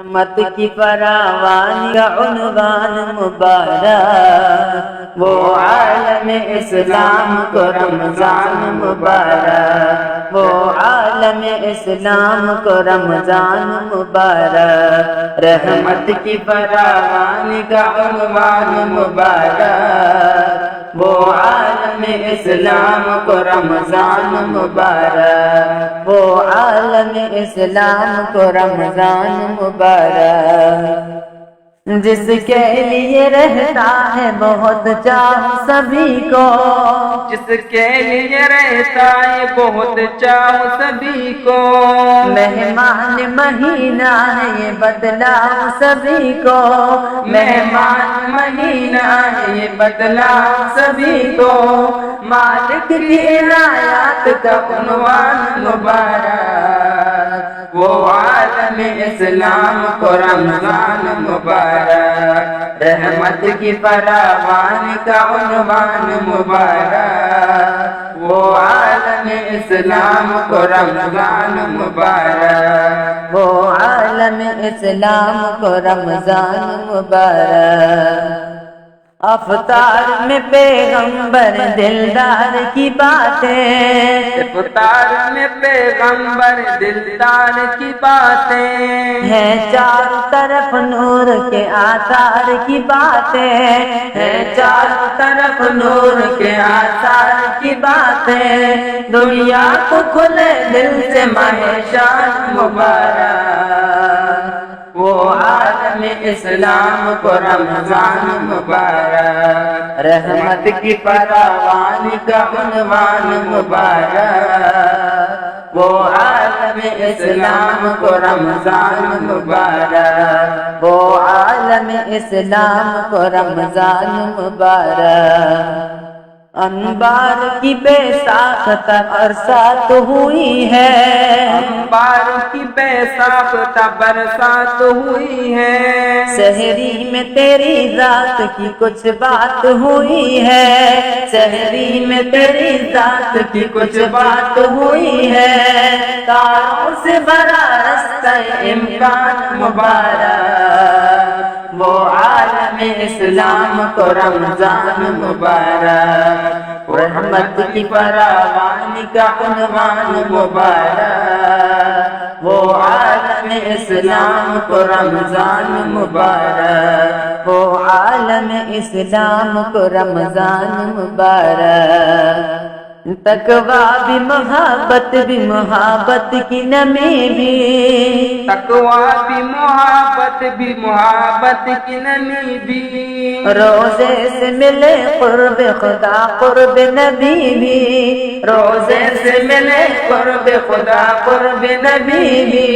رحمت کی فراوانی کا عنوان مبارک، وہ عالم اسلام کو رمضان مبارک، وہ عالم اسلام کو رمضان مبارک، رحمت کی فراوانی کا عنوان مبارک، وہ عالم اسلام کو رمضان مبارک، وہ عالم اسلام کو رمضان مبارک، جس کے لیے رہتا ہے بہت چاہ سبھی کو، جس کے لیے رہتا ہے بہت چاہ سبھی کو، مہمان مہینہ ہے یہ بدلاؤ سبھی کو، مہمان مہینہ ہے یہ بدلاؤ سبھی کو، مالک کی عنایات کا عنوان مبارک، وہ عالم اسلام کو رمضان مبارک، رحمت کی فراوانی کا عنوان مبارک، وہ عالم اسلام کو رمضان مبارک، وہ عالم اسلام کو رمضان مبارک، افطار میں پیغمبر دلدار کی باتیں، افطار میں پیغمبر دلدار کی باتیں ہیں چاروں طرف نور کے آثار کی باتیں، ہیں چاروں طرف نور کے آثار کی باتیں، دنیا کو کھلے دل سے ماہ شان مبارک، وہ عالم اسلام کو رمضان مبارک، رحمت کی فراوانی کا عنوان مبارک، وہ عالم اسلام کو رمضان مبارک، وہ عالم اسلام کو رمضان مبارک، انبار کی بے ساخت برسات ہوئی ہے، انبار کی بے ساخت برسات ہوئی ہے، سحری میں تیری ذات کی کچھ بات ہوئی ہے، سحری میں تیری ذات کی کچھ بات ہوئی ہے، تاروں سے بھرا رستہ امکان مبارک، وہ عالم اسلام کو رمضان مبارک، رحمت کی فراوانی کا عنوان مبارک، وہ عالم اسلام کو رمضان مبارک، وہ عالم اسلام کو رمضان مبارک، تقویٰ بھی محبت کی نمی بھی، تقویٰ بھی محبت کی نمی بھی، روزے سے ملے قرب خدا قرب نبی بھی، روزے سے ملے قرب خدا قرب نبی بھی،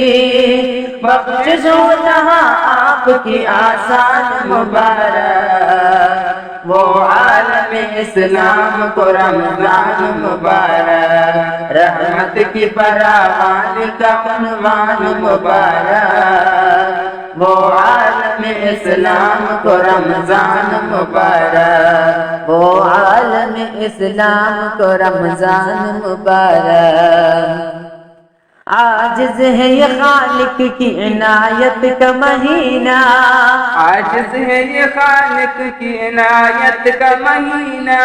بخشش ہو جہاں آپ کی آسان مبارک، وہ عالم اسلام کو رمضان مبارک، رحمت کی فراوانی کا عنوان مبارک، وہ عالم اسلام کو رمضان مبارک، وہ عالم اسلام کو رمضان مبارک، عاجز ہے یہ خالق کی عنایت کا مہینہ، عاجز ہے یہ خالق کی عنایت کا مہینہ،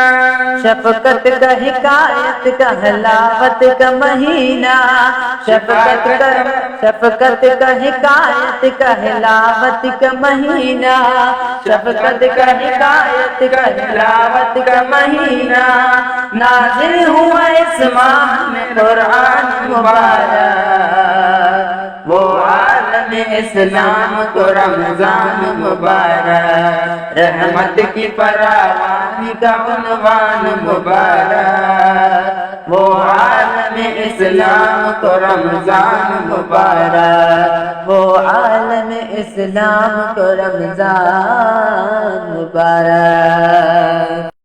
شفقت کا حکایت کا حلاوت کا مہینہ، شفقت کا حکایت کا حلاوت کا مہینہ، شفقت کا حکایت کا حلاوت کا مہینہ، نازل ہوا اس ماہ میں قرآن مبارک، وہ عالم اسلام کو رمضان مبارک، رحمت کی فراوانی کا عنوان مبارک، وہ عالم اسلام کو رمضان مبارک، وہ عالم اسلام کو رمضان مبارک۔